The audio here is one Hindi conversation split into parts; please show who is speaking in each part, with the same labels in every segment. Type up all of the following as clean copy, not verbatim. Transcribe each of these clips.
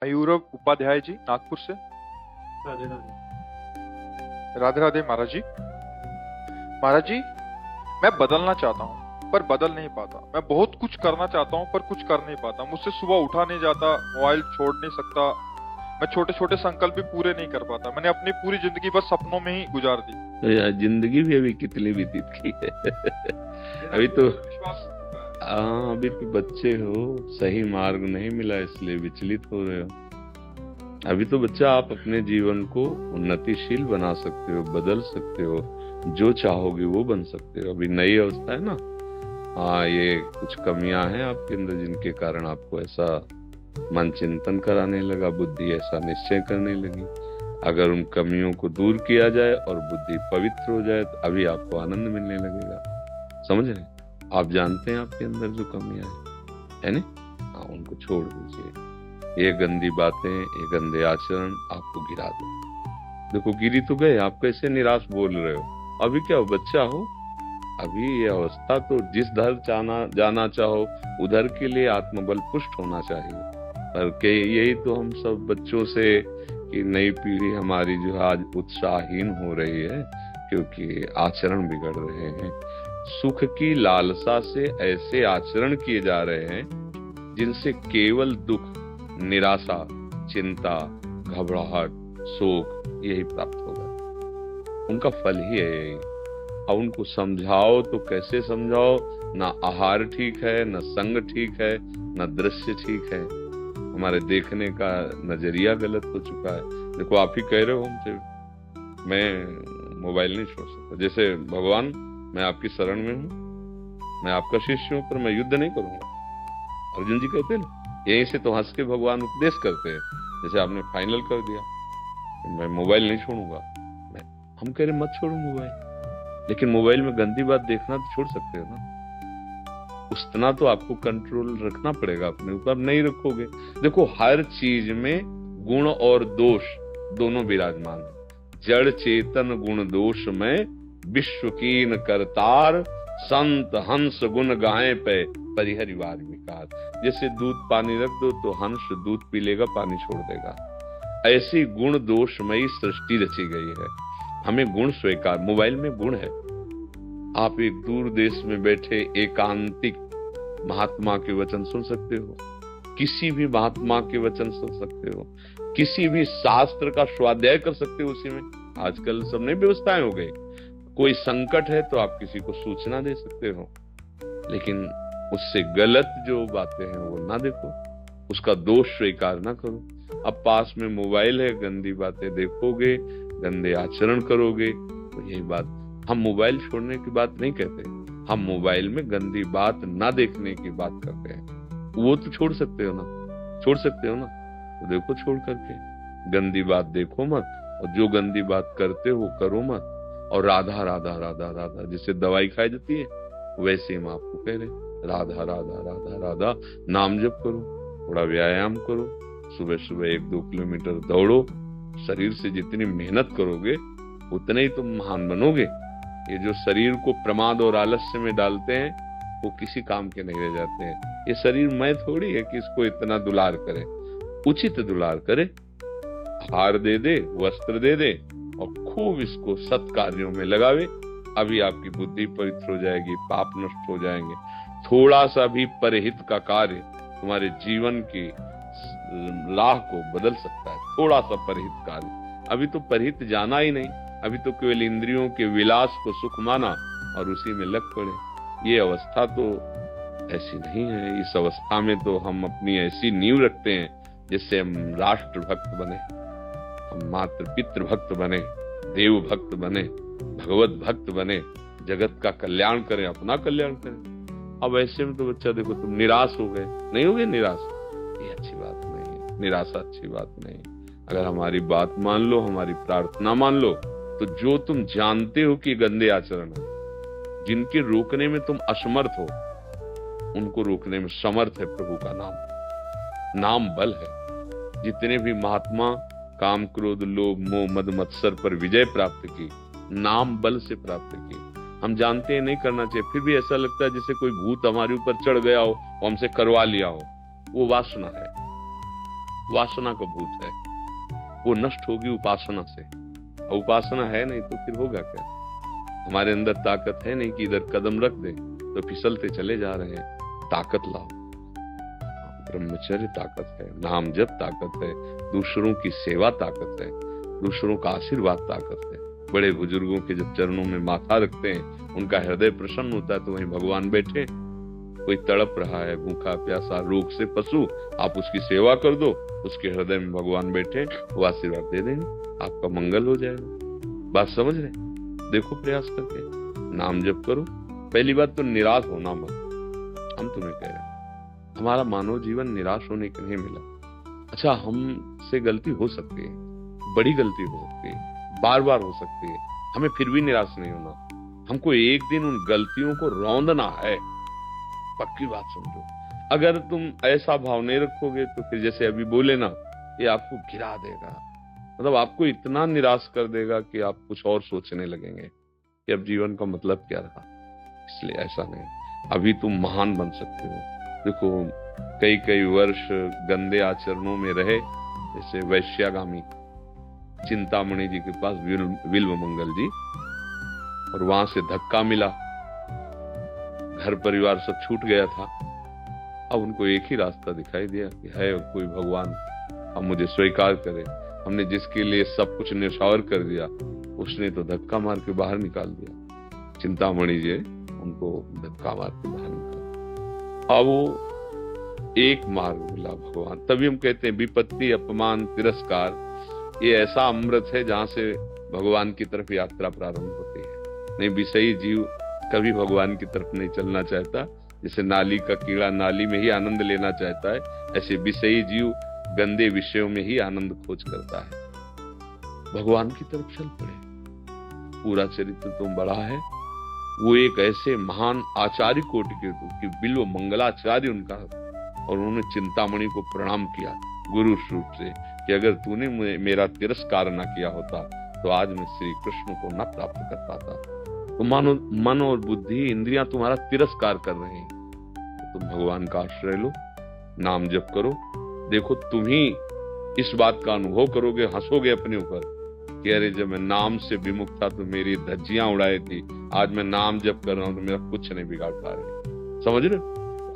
Speaker 1: मयूरव उपाध्याय जी, नागपुर से।
Speaker 2: राधे राधे।
Speaker 1: राधे राधे महाराज जी। महाराज जी, मैं बदलना चाहता हूँ पर बदल नहीं पाता। मैं बहुत कुछ करना चाहता हूँ पर कुछ कर नहीं पाता। मुझसे सुबह उठा नहीं जाता, मोबाइल छोड़ नहीं सकता। मैं छोटे छोटे संकल्प भी पूरे नहीं कर पाता। मैंने अपनी पूरी जिंदगी बस सपनों में ही गुजार दी।
Speaker 3: तो यार जिंदगी भी अभी कितनी व्यतीत की है। अभी तो
Speaker 1: विश्वास टूट चुका है।
Speaker 3: हाँ, अभी तो बच्चे हो, सही मार्ग नहीं मिला इसलिए विचलित हो रहे हो। अभी तो बच्चा, आप अपने जीवन को उन्नतिशील बना सकते हो, बदल सकते हो, जो चाहोगे वो बन सकते हो। अभी नई अवस्था है ना। हाँ, ये कुछ कमियां हैं आपके अंदर जिनके कारण आपको ऐसा मन चिंतन कराने लगा, बुद्धि ऐसा निश्चय करने लगी। अगर उन कमियों को दूर किया जाए और बुद्धि पवित्र हो जाए तो अभी आपको आनंद मिलने लगेगा। समझ रहे? आप जानते हैं आपके अंदर जो कमियां है ना? हाँ, उनको छोड़ दीजिए। ये गंदी बातें, ये गंदे आचरण आपको गिरा दो। देखो, गिरी तो गए, आप कैसे निराश बोल रहे हो? अभी क्या हो, बच्चा हो। अभी ये अवस्था तो जिस दर जाना चाहो उधर के लिए आत्मबल पुष्ट होना चाहिए। पर के यही तो हम सब बच्चों से कि नई पीढ़ी हमारी जो है आज उत्साहहीन हो रही है, क्योंकि आचरण बिगड़ रहे हैं। सुख की लालसा से ऐसे आचरण किए जा रहे हैं जिनसे केवल दुख, निराशा, चिंता, घबराहट, शोक यही प्राप्त होगा। उनका फल ही है यही। अब उनको समझाओ तो कैसे समझाओ? ना आहार ठीक है, ना संग ठीक है, ना दृश्य ठीक है। हमारे देखने का नजरिया गलत हो चुका है। देखो, आप ही कह रहे हो हमसे, मैं मोबाइल नहीं छोड़ सकता। जैसे भगवान, मैं आपकी शरण में हूँ, मैं आपका शिष्य हूँ, पर मैं युद्ध नहीं करूंगा। अर्जुन जी कहते हैं, यहीं से तो हंस के भगवान उपदेश करते हैं। जैसे आपने फाइनल कर दिया, मैं मोबाइल नहीं छोड़ूंगा। हम कह रहे मत छोड़ो मोबाइल, लेकिन मोबाइल में गंदी बात देखना तो छोड़ सकते हो ना। उतना तो आपको कंट्रोल रखना पड़ेगा अपने ऊपर। नहीं रखोगे, देखो हर चीज में गुण और दोष दोनों विराजमान है। जड़ चेतन गुण दोष में विश्व कीन करतार, संत हंस गुण गाए पे परिहरिवार विकार। जैसे दूध पानी रख दो तो हंस दूध पी लेगा, पानी छोड़ देगा। ऐसी गुण दोषमयी सृष्टि रची गई है। हमें गुण स्वीकार, मोबाइल में गुण है। आप एक दूर देश में बैठे एकांतिक महात्मा के वचन सुन सकते हो, किसी भी महात्मा के वचन सुन सकते हो, किसी भी शास्त्र का स्वाध्याय कर सकते हो उसी में। आजकल सब नई व्यवस्थाएं हो गई। कोई संकट है तो आप किसी को सूचना दे सकते हो, लेकिन उससे गलत जो बातें हैं वो ना देखो, उसका दोष स्वीकार ना करो। अब पास में मोबाइल है, गंदी बातें देखोगे, गंदे आचरण करोगे तो यही बात। हम मोबाइल छोड़ने की बात नहीं कहते, हम मोबाइल में गंदी बात ना देखने की बात करते हैं। वो तो छोड़ सकते हो ना, छोड़ सकते हो ना, तो देखो छोड़ करके। गंदी बात देखो मत, और जो गंदी बात करते हो करो मत। और राधा राधा राधा राधा, जिससे दवाई खाई जाती है, वैसे हम आपको कह रहे, राधा राधा राधा राधा नाम जप करो, थोड़ा व्यायाम करो, सुबह सुबह 1-2 किलोमीटर दौड़ो। शरीर से जितनी मेहनत करोगे उतने ही तुम महान बनोगे। ये जो शरीर को प्रमाद और आलस्य में डालते हैं वो किसी काम के नहीं रह जाते हैं। ये शरीर मैं थोड़ी है कि इसको इतना दुलार करे, उचित दुलार करे, हार दे दे, वस्त्र दे दे और खूब इसको सत्कार्यों में लगावे। अभी आपकी बुद्धि पवित्र हो जाएगी, पाप नष्ट हो जाएंगे। थोड़ा सा भी परहित का कार्य तुम्हारे जीवन की राह को बदल सकता है। थोड़ा सा परहित कार्य। अभी तो परहित जाना ही नहीं, अभी तो केवल इंद्रियों के विलास को सुख माना और उसी में लग पड़े। ये अवस्था तो ऐसी नहीं है। इस अवस्था में तो हम अपनी ऐसी नींव रखते हैं जिससे हम राष्ट्र भक्त बने, हम मातृ पितृ भक्त बने, देव भक्त बने, भगवत भक्त बने, जगत का कल्याण करें, अपना कल्याण करें। अब ऐसे में तो बच्चा, देखो तुम निराश हो गए, नहीं हो गए निराश, ये अच्छी बात नहीं है। निराशा अच्छी बात नहीं। अगर हमारी बात मान लो, हमारी प्रार्थना मान लो, तो जो तुम जानते हो कि गंदे आचरण है, जिनके रोकने में तुम असमर्थ हो, उनको रोकने में समर्थ है प्रभु का नाम। नाम बल है। जितने भी महात्मा काम क्रोध लोभ मोह मद मत्सर पर विजय प्राप्त की, नाम बल से प्राप्त की। हम जानते हैं नहीं करना चाहिए, फिर भी ऐसा लगता है जैसे कोई भूत हमारे ऊपर चढ़ गया हो और हमसे करवा लिया हो। वो वासना है, वासना का भूत है, वो नष्ट होगी उपासना से। और उपासना है नहीं तो फिर होगा क्या? हमारे अंदर ताकत है नहीं कि इधर कदम रख दे तो फिसलते चले जा रहे हैं। ताकत लाओ। ब्रह्मचर्य ताकत है, नाम जप ताकत है, दूसरों की सेवा ताकत है, दूसरों का आशीर्वाद ताकत है। बड़े बुजुर्गों के जब चरणों में माथा रखते हैं, उनका हृदय प्रसन्न होता है, तो वहीं भगवान बैठे। कोई तड़प रहा है, भूखा प्यासा, रोग से पशु, आप उसकी सेवा कर दो, उसके हृदय में भगवान बैठे, वो आशीर्वाद दे देंगे, आपका मंगल हो जाएगा। बात समझ रहे? देखो प्रयास करके नाम जप करो। पहली बात तो निराश होना मत। हम तुम्हें कह रहे हैं, हमारा मानव जीवन निराश होने के नहीं मिला। अच्छा, हमसे गलती हो सकती है, बड़ी गलती हो सकती है, बार बार हो सकती है, हमें फिर भी निराश नहीं होना। हमको एक दिन उन गलतियों को रौंदना है। पक्की बात समझो। अगर तुम ऐसा भाव नहीं रखोगे तो फिर जैसे अभी बोले ना, ये आपको गिरा देगा, मतलब आपको इतना निराश कर देगा कि आप कुछ और सोचने लगेंगे कि अब जीवन का मतलब क्या रहा। इसलिए ऐसा नहीं, अभी तुम महान बन सकते हो। देखो, कई कई वर्ष गंदे आचरणों में रहे, जैसे वैश्यागामी चिंतामणि जी के पास विल्व मंगल जी, और वहां से धक्का मिला, घर परिवार सब छूट गया था। अब उनको एक ही रास्ता दिखाई दिया कि है कोई भगवान, अब मुझे स्वीकार करे। हमने जिसके लिए सब कुछ न्यौछावर कर दिया, उसने तो धक्का मार के बाहर निकाल दिया। चिंतामणि जी उनको धक्का मार के बाहर निकाल। अब वो एक मार्ग मिला भगवान। तभी हम कहते हैं विपत्ति, अपमान, तिरस्कार, ये ऐसा अमृत है जहां से भगवान की तरफ यात्रा प्रारंभ होती है। नहीं, विषयी जीव कभी भगवान की तरफ नहीं चलना चाहता। जैसे नाली का कीड़ा नाली में ही आनंद लेना चाहता है, ऐसे विषयी जीव गंदे विषयों में ही आनंद खोज करता है। भगवान की तरफ चल पड़े। पूरा चरित्र तो बड़ा है। वो एक ऐसे महान आचार्य कोटि के कि बिल्व मंगलाचार्य उनका, और उन्होंने चिंतामणि को प्रणाम किया गुरु रूप से कि अगर तूने मेरा तिरस्कार न किया होता तो आज मैं श्री कृष्ण को न प्राप्त कर पाता। तो मानो मन और बुद्धि, इंद्रियां तुम्हारा तिरस्कार कर रहे हैं, तो तुम भगवान का आश्रय लो, नाम जप करो। देखो, तुम ही इस बात का अनुभव करोगे, हंसोगे अपने ऊपर कि अरे जब मैं नाम से विमुख था तो मेरी धज्जियां उड़ाई थी, आज मैं नाम जप कर रहा हूं तो मेरा कुछ नहीं बिगाड़ पा रहे। समझ रहे?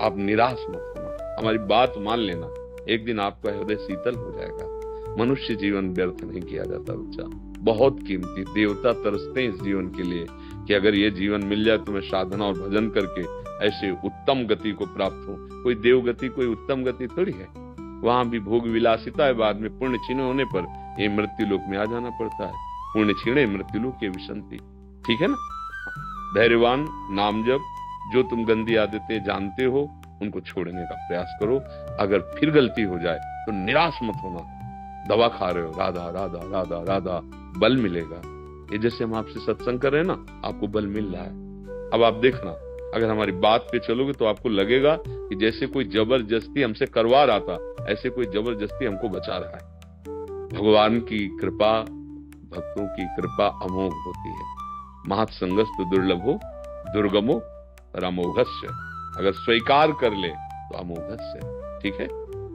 Speaker 3: आप निराश मत होना, हमारी बात मान लेना, एक दिन आपका हृदय शीतल हो जाएगा। मनुष्य जीवन व्यर्थ नहीं किया जाता बच्चा, बहुत कीमती। देवता तरसते हैं इस जीवन के लिए कि अगर ये जीवन मिल जाए तो मैं साधना और भजन करके ऐसे उत्तम गति को प्राप्त हो। कोई देव गति, कोई उत्तम गति थोड़ी है। वहां भी भोग विलासिता है, बाद में पुण्य क्षीण होने पर ये मृत्यु लोक में आ जाना पड़ता है। पुण्य क्षीणे मृत्यु लोक के विसंति। ठीक है ना? धैर्यवान, नाम जप, जो तुम गंदी आदतें जानते हो उनको छोड़ने का प्रयास करो। अगर फिर गलती हो जाए तो निराश मत होना। दवा खा रहे हो, राधा राधा राधा राधा, बल मिलेगा। ये जैसे हम आपसे सत्संग कर रहे हैं ना, आपको बल मिल रहा है। अब आप देखना, अगर हमारी बात पे चलोगे तो आपको लगेगा कि जैसे कोई जबरदस्ती हमसे करवा रहा था, ऐसे कोई जबरदस्ती हमको बचा रहा है। भगवान की कृपा, भक्तों की कृपा अमोघ होती है। महत्संगस्तु दुर्लभो दुर्गमो रामोघस्य। अगर स्वीकार कर ले तो अमोघस्य। ठीक है?